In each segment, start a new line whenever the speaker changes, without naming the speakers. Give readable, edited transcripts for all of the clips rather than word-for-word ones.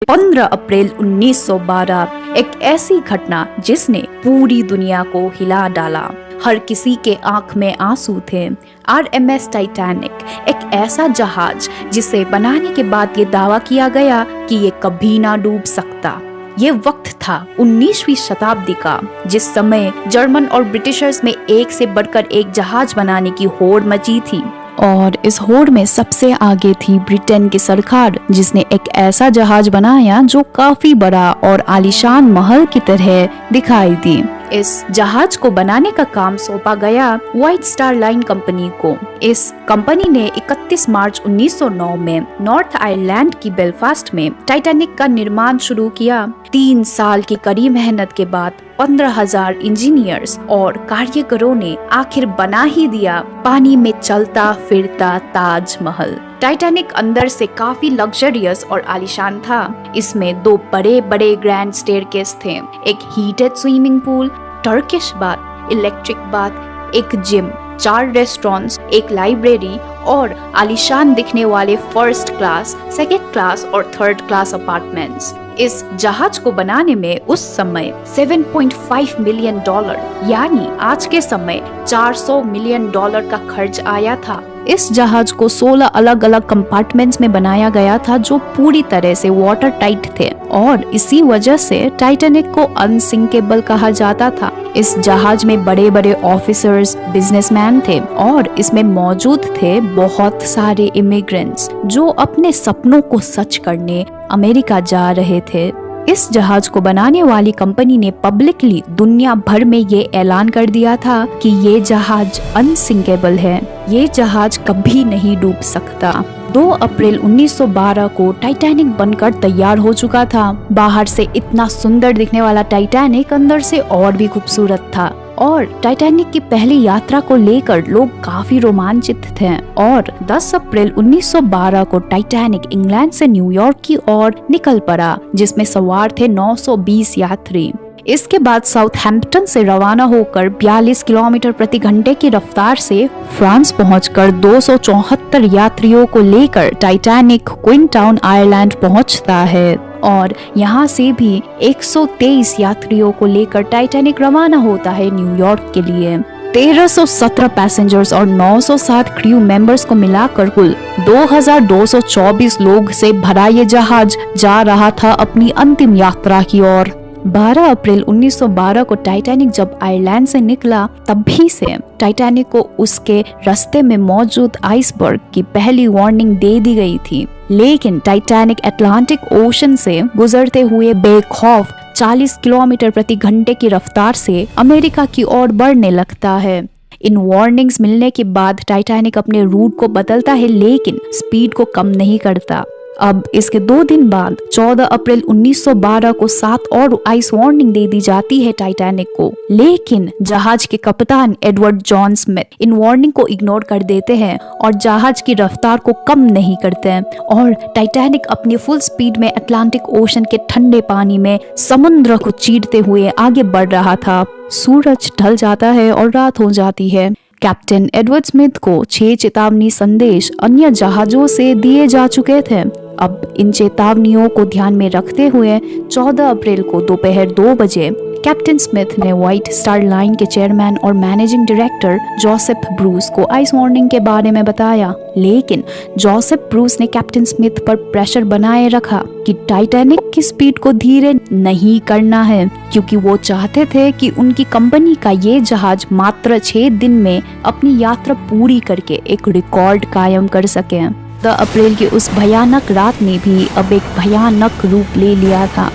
15 अप्रैल 1912 एक ऐसी घटना जिसने पूरी दुनिया को हिला डाला। हर किसी के आंख में आंसू थे। RMS टाइटैनिक एक ऐसा जहाज जिसे बनाने के बाद ये दावा किया गया कि ये कभी ना डूब सकता। ये वक्त था 19वीं शताब्दी का, जिस समय जर्मन और ब्रिटिशर्स में एक से बढ़कर एक जहाज बनाने की होड़ मची थी। और इस होड़ में सबसे आगे थी ब्रिटेन की सरकार, जिसने एक ऐसा जहाज बनाया जो काफी बड़ा और आलीशान महल की तरह दिखाई दी। इस जहाज को बनाने का काम सौंपा गया व्हाइट स्टार लाइन कंपनी को। इस कंपनी ने 31 मार्च 1909 में नॉर्थ आयरलैंड की बेलफास्ट में टाइटैनिक का निर्माण शुरू किया। 3 साल की कड़ी मेहनत के बाद 15,000 इंजीनियर्स और कारीगरों ने आखिर बना ही दिया पानी में चलता फिरता ताजमहल। टाइटैनिक अंदर से काफी लग्जरियस और आलीशान था। इसमें 2 बड़े बड़े ग्रैंड स्टेयरकेस थे, एक heated swimming pool, Turkish bath, electric bath, एक जिम, 4 रेस्टोरेंट्स, एक लाइब्रेरी और आलीशान दिखने वाले फर्स्ट क्लास, सेकेंड क्लास और थर्ड क्लास अपार्टमेंट्स। इस जहाज को बनाने में उस समय $7.5 मिलियन यानी आज के समय $400 मिलियन का खर्च आया था। इस जहाज को 16 अलग अलग कंपार्टमेंट्स में बनाया गया था जो पूरी तरह से वाटर टाइट थे और इसी वजह से टाइटैनिक को अनसिंकेबल कहा जाता था। इस जहाज में बड़े बड़े ऑफिसर्स, बिजनेसमैन थे और इसमें मौजूद थे बहुत सारे इमिग्रेंट्स जो अपने सपनों को सच करने अमेरिका जा रहे थे। इस जहाज को बनाने वाली कंपनी ने पब्लिकली दुनिया भर में ये ऐलान कर दिया था कि ये जहाज अनसिंकेबल है, ये जहाज कभी नहीं डूब सकता। 2 अप्रैल 1912 को टाइटैनिक बनकर तैयार हो चुका था। बाहर से इतना सुंदर दिखने वाला टाइटैनिक अंदर से और भी खूबसूरत था और टाइटैनिक की पहली यात्रा को लेकर लोग काफी रोमांचित थे। और 10 अप्रैल 1912 को टाइटैनिक इंग्लैंड से न्यूयॉर्क की ओर निकल पड़ा, जिसमें सवार थे 920 यात्री। इसके बाद साउथहैम्पटन से रवाना होकर 42 किलोमीटर प्रति घंटे की रफ्तार से फ्रांस पहुंचकर 274 यात्रियों को लेकर टाइटैनिक क्वीन टाउन आयरलैंड पहुंचता है और यहाँ से भी 123 यात्रियों को लेकर टाइटैनिक रवाना होता है न्यूयॉर्क के लिए। 1317 पैसेंजर्स और 907 क्रू मेंबर्स को मिलाकर कुल 2224 लोग से भरा ये जहाज जा रहा था अपनी अंतिम यात्रा की ओर। 12 अप्रैल 1912 को टाइटैनिक जब आयरलैंड से निकला तभी से टाइटैनिक को उसके रास्ते में मौजूद आइसबर्ग की पहली वार्निंग दे दी गई थी। लेकिन टाइटैनिक अटलांटिक ओशन से गुजरते हुए बेखौफ 40 किलोमीटर प्रति घंटे की रफ्तार से अमेरिका की ओर बढ़ने लगता है। इन वार्निंग्स मिलने के बाद टाइटैनिक अपने रूट को बदलता है लेकिन स्पीड को कम नहीं करता। अब इसके 2 दिन बाद 14 अप्रैल 1912 को 7 और आइस वार्निंग दे दी जाती है टाइटैनिक को, लेकिन जहाज के कप्तान एडवर्ड जॉन स्मिथ इन वार्निंग को इग्नोर कर देते हैं और जहाज की रफ्तार को कम नहीं करते हैं और टाइटैनिक अपनी फुल स्पीड में अटलांटिक ओशन के ठंडे पानी में समुद्र को चीरते हुए आगे बढ़ रहा था। सूरज ढल जाता है और रात हो जाती है। कैप्टन एडवर्ड स्मिथ को 6 चेतावनी संदेश अन्य जहाजों से दिए जा चुके थे। अब इन चेतावनियों को ध्यान में रखते हुए 14 अप्रैल को दोपहर 2 बजे कैप्टन स्मिथ ने व्हाइट स्टार लाइन के चेयरमैन और मैनेजिंग डायरेक्टर जोसेफ ब्रूस को आइस वार्निंग के बारे में बताया, लेकिन जोसेफ ब्रूस ने कैप्टन स्मिथ पर प्रेशर बनाए रखा कि टाइटैनिक की स्पीड को धीरे नहीं करना है, क्योंकि वो चाहते थे कि उनकी कंपनी का ये जहाज मात्र 6 दिन में अपनी यात्रा पूरी करके एक रिकॉर्ड कायम कर सके। 10 अप्रैल की उस भयानक रात ने भी अब एक भयानक रूप ले लिया था।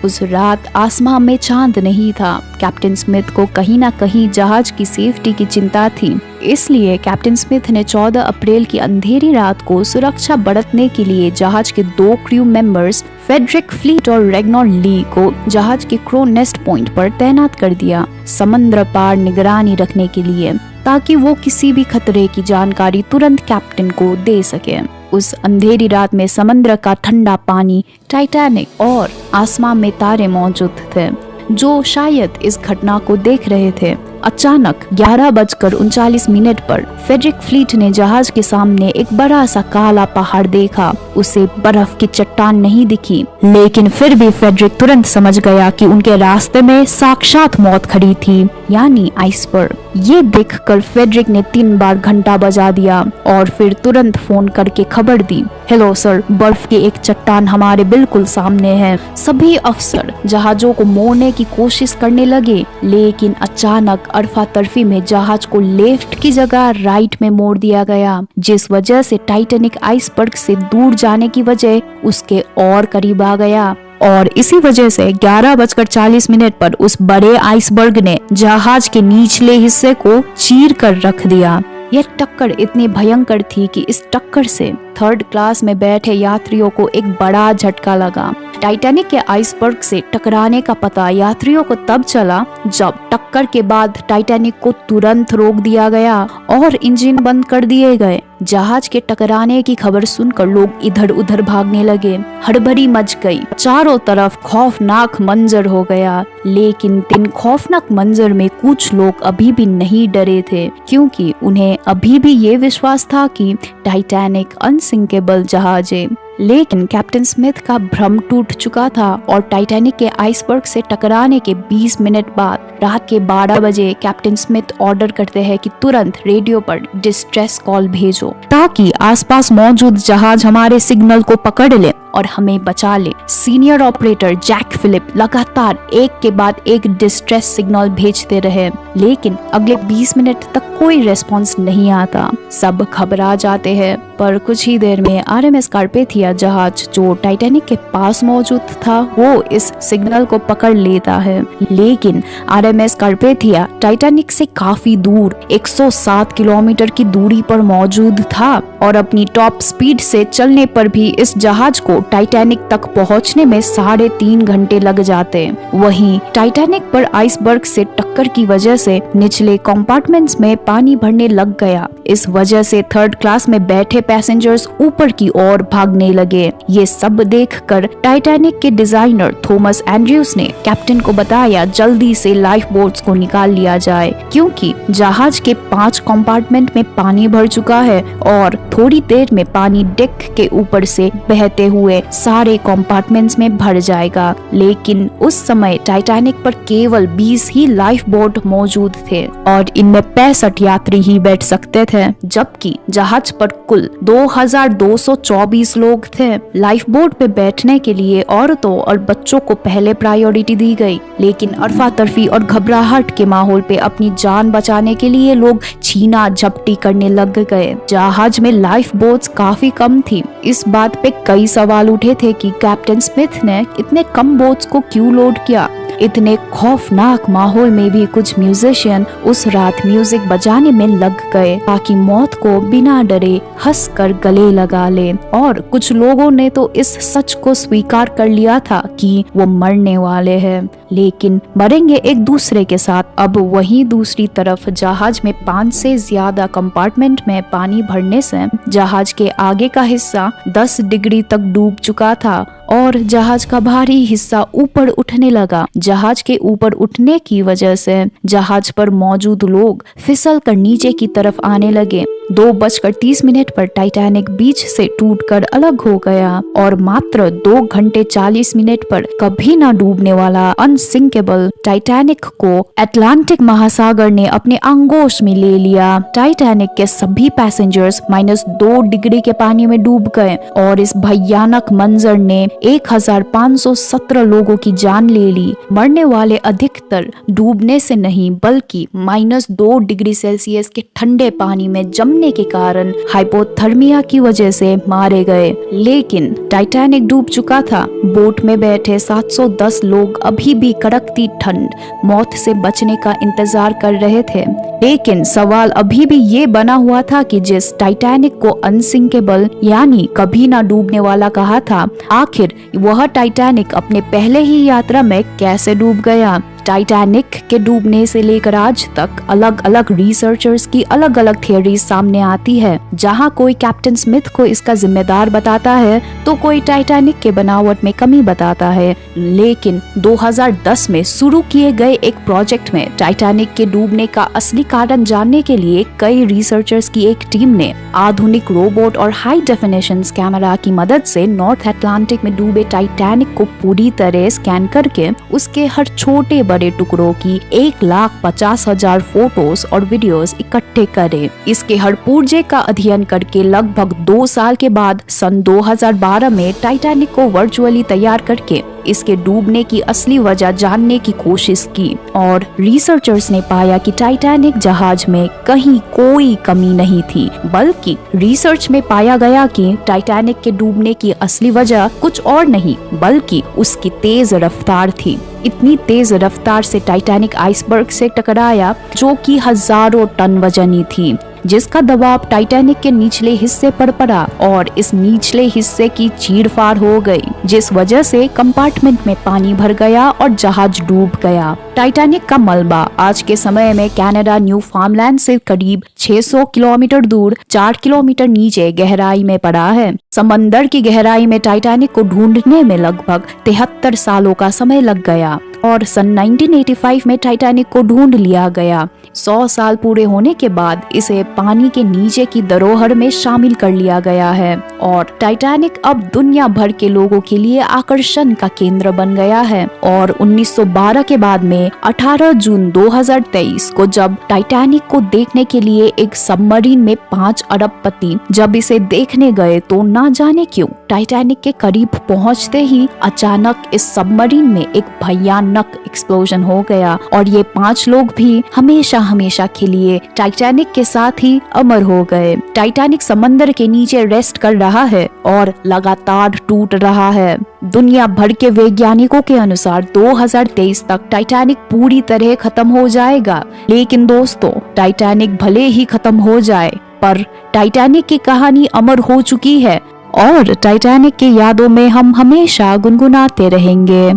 उस रात आसमान में चांद नहीं था। कैप्टन स्मिथ को कहीं ना कहीं जहाज की सेफ्टी की चिंता थी, इसलिए कैप्टन स्मिथ ने 14 अप्रैल की अंधेरी रात को सुरक्षा बरतने के लिए जहाज के 2 क्रू मेंबर्स फेडरिक फ्लीट और रेगनॉर ली को जहाज के क्रो नेस्ट पॉइंट पर तैनात कर दिया, समंदर पार निगरानी रखने के लिए, ताकि वो किसी भी खतरे की जानकारी तुरंत कैप्टन को दे सके। उस अंधेरी रात में समंदर का ठंडा पानी, टाइटैनिक और आसमान में तारे मौजूद थे जो शायद इस घटना को देख रहे थे। अचानक 11:39 पर फ्रेडरिक फ्लीट ने जहाज के सामने एक बड़ा सा काला पहाड़ देखा। उसे बर्फ की चट्टान नहीं दिखी, लेकिन फिर भी फ्रेडरिक तुरंत समझ गया कि उनके रास्ते में साक्षात मौत खड़ी थी, यानी आइसबर्ग। ये देखकर फ्रेडरिक ने 3 बार घंटा बजा दिया और फिर तुरंत फोन करके खबर दी, हेलो सर, बर्फ की एक चट्टान हमारे बिल्कुल सामने है। सभी अफसर जहाजों को मोड़ने की कोशिश करने लगे, लेकिन अचानक अरफा-तफरी में जहाज को लेफ्ट की जगह राइट में मोड़ दिया गया, जिस वजह से टाइटैनिक आइसबर्ग से दूर जाने की वजह उसके और करीब आ गया। और इसी वजह से 11:40 पर उस बड़े आइसबर्ग ने जहाज के निचले हिस्से को चीर कर रख दिया। यह टक्कर इतनी भयंकर थी कि इस टक्कर से 3rd क्लास में बैठे यात्रियों को एक बड़ा झटका लगा। टाइटैनिक के आइसबर्ग से टकराने का पता यात्रियों को तब चला जब टक्कर के बाद टाइटैनिक को तुरंत रोक दिया गया और इंजन बंद कर दिए गए। जहाज के टकराने की खबर सुनकर लोग इधर उधर भागने लगे। हड़बड़ी मच गई, चारों तरफ खौफनाक मंजर हो गया। लेकिन इन खौफनाक मंजर में कुछ लोग अभी भी नहीं डरे थे, क्योंकि उन्हें अभी भी ये विश्वास था कि टाइटैनिक अनसिंकेबल जहाज है। लेकिन कैप्टन स्मिथ का भ्रम टूट चुका था और टाइटैनिक के आइसबर्ग से टकराने के 20 मिनट बाद रात के 12 बजे कैप्टन स्मिथ ऑर्डर करते हैं कि तुरंत रेडियो पर डिस्ट्रेस कॉल भेजो, ताकि आसपास मौजूद जहाज हमारे सिग्नल को पकड़ ले और हमें बचा ले। सीनियर ऑपरेटर जैक फिलिप लगातार एक के बाद एक डिस्ट्रेस सिग्नल भेजते रहे, लेकिन अगले 20 मिनट तक कोई रेस्पॉन्स नहीं आता। सब घबरा जाते हैं, पर कुछ ही देर में आरएमएस कार्पेथिया जहाज जो टाइटैनिक के पास मौजूद था वो इस सिग्नल को पकड़ लेता है। लेकिन आरएमएस कार्पेथिया टाइटैनिक से काफी दूर 107 किलोमीटर की दूरी पर मौजूद था और अपनी टॉप स्पीड से चलने पर भी इस जहाज को टाइटैनिक तक पहुंचने में 3.5 घंटे लग जाते। वहीं टाइटैनिक पर आइसबर्ग से टक्कर की वजह से निचले कंपार्टमेंट्स में पानी भरने लग गया। इस वजह से 3rd क्लास में बैठे पैसेंजर्स ऊपर की ओर भागने लगे। ये सब देखकर टाइटैनिक के डिजाइनर थॉमस एंड्रयूज ने कैप्टन को बताया जल्दी से लाइफ बोट्स को निकाल लिया जाए, क्योंकि जहाज के 5 कंपार्टमेंट में पानी भर चुका है और थोड़ी देर में पानी डेक के ऊपर से बहते हुए सारे कंपार्टमेंट्स में भर जाएगा। लेकिन उस समय टाइटैनिक पर केवल 20 ही लाइफ बोट मौजूद थे और इनमें 65 यात्री ही बैठ सकते थे, जबकि जहाज पर कुल 2224 लोग थे। लाइफ बोट पे बैठने के लिए औरतों और बच्चों को पहले प्रायोरिटी दी गई, लेकिन अरफा-तफरी और घबराहट के माहौल पे अपनी जान बचाने के लिए लोग छीना झपटी करने लग गए। जहाज में लाइफ बोट्स काफी कम थी। इस बात पे कई सवाल उठे थे कि कैप्टन स्मिथ ने इतने कम बोट्स को क्यों लोड किया। इतने खौफनाक माहौल में भी कुछ म्यूजिशियन उस रात म्यूजिक बजाने में लग गए ताकि मौत को बिना डरे हंसकर गले लगा ले। और कुछ लोगों ने तो इस सच को स्वीकार कर लिया था कि वो मरने वाले हैं, लेकिन मरेंगे एक दूसरे के साथ। अब वहीं दूसरी तरफ जहाज में 5 से ज्यादा कंपार्टमेंट में पानी भरने से जहाज के आगे का हिस्सा 10 डिग्री तक डूब चुका था और जहाज का भारी हिस्सा ऊपर उठने लगा। जहाज के ऊपर उठने की वजह से जहाज पर मौजूद लोग फिसल कर नीचे की तरफ आने लगे। 2:30 पर टाइटैनिक बीच से टूटकर अलग हो गया और मात्र 2 घंटे 40 मिनट पर कभी ना डूबने वाला अनसिंकेबल टाइटैनिक को अटलांटिक महासागर ने अपने आगोश में ले लिया। टाइटैनिक के सभी पैसेंजर्स -2 डिग्री के पानी में डूब गए और इस भयानक मंजर ने 1517 लोगों की जान ले ली। मरने वाले अधिकतर डूबने से नहीं बल्कि -2 डिग्री सेल्सियस के ठंडे पानी में जमने के कारण हाइपोथर्मिया की वजह से मारे गए। लेकिन टाइटैनिक डूब चुका था। बोट में बैठे 710 लोग अभी भी कड़कती ठंड मौत से बचने का इंतजार कर रहे थे। लेकिन सवाल अभी भी ये बना हुआ था कि जिस टाइटैनिक को अनसिंकेबल यानी कभी ना डूबने वाला कहा था, आखिर वह टाइटैनिक अपने पहले ही यात्रा में कैसे डूब गया। टाइटैनिक के डूबने से लेकर आज तक अलग अलग रिसर्चर्स की अलग अलग थियोरीज सामने आती है। जहां कोई कैप्टन स्मिथ को इसका जिम्मेदार बताता है तो कोई टाइटैनिक के बनावट में कमी बताता है। लेकिन 2010 में शुरू किए गए एक प्रोजेक्ट में टाइटैनिक के डूबने का असली कारण जानने के लिए कई रिसर्चर्स की एक टीम ने आधुनिक रोबोट और हाई डेफिनेशन कैमरा की मदद से नॉर्थ अटलांटिक में डूबे टाइटैनिक को पूरी तरह स्कैन करके उसके हर छोटे बड़े टुकड़ों की 1,50,000 फोटोज और वीडियोस इकट्ठे करे। इसके हर पुर्जे का अध्ययन करके लगभग 2 साल के बाद सन 2012 में टाइटैनिक को वर्चुअली तैयार करके इसके डूबने की असली वजह जानने की कोशिश की और रिसर्चर्स ने पाया कि टाइटैनिक जहाज में कहीं कोई कमी नहीं थी, बल्कि रिसर्च में पाया गया कि टाइटैनिक के डूबने की असली वजह कुछ और नहीं बल्कि उसकी तेज रफ्तार थी। इतनी तेज रफ्तार से टाइटैनिक आइसबर्ग से टकराया जो कि हजारों टन वजनी थी, जिसका दबाव टाइटैनिक के निचले हिस्से पर पड़ा और इस निचले हिस्से की चीरफाड़ हो गई, जिस वजह से कंपार्टमेंट में पानी भर गया और जहाज डूब गया। टाइटैनिक का मलबा आज के समय में कनाडा न्यू फार्मलैंड से करीब 600 किलोमीटर दूर 4 किलोमीटर नीचे गहराई में पड़ा है। समंदर की गहराई में टाइटैनिक को ढूंढने में लगभग 73 सालों का समय लग गया और सन 1985 में टाइटैनिक को ढूंढ लिया गया। 100 साल पूरे होने के बाद इसे पानी के नीचे की धरोहर में शामिल कर लिया गया है और टाइटैनिक अब दुनिया भर के लोगों के लिए आकर्षण का केंद्र बन गया है। और 1912 के बाद में 18 जून 2023 को जब टाइटैनिक को देखने के लिए एक सबमरीन में 5 अरबपति जब इसे देखने गए तो ना जाने क्यों टाइटैनिक के करीब पहुंचते ही अचानक इस सबमरीन में एक भयानक एक्सप्लोजन हो गया और ये 5 लोग भी हमेशा हमेशा के लिए टाइटैनिक के साथ ही अमर हो गए। टाइटैनिक समंदर के नीचे रेस्ट कर रहा है और लगातार टूट रहा है। दुनिया भर के वैज्ञानिकों के अनुसार 2023 तक टाइटैनिक पूरी तरह खत्म हो जाएगा। लेकिन दोस्तों, टाइटैनिक भले ही खत्म हो जाए पर टाइटैनिक की कहानी अमर हो चुकी है और टाइटैनिक की यादों में हम हमेशा गुनगुनाते रहेंगे।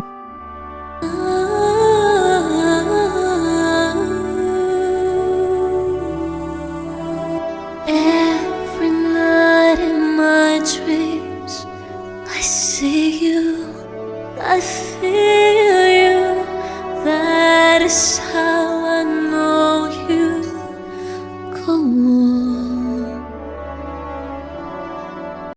Every night in my dreams, I see you, I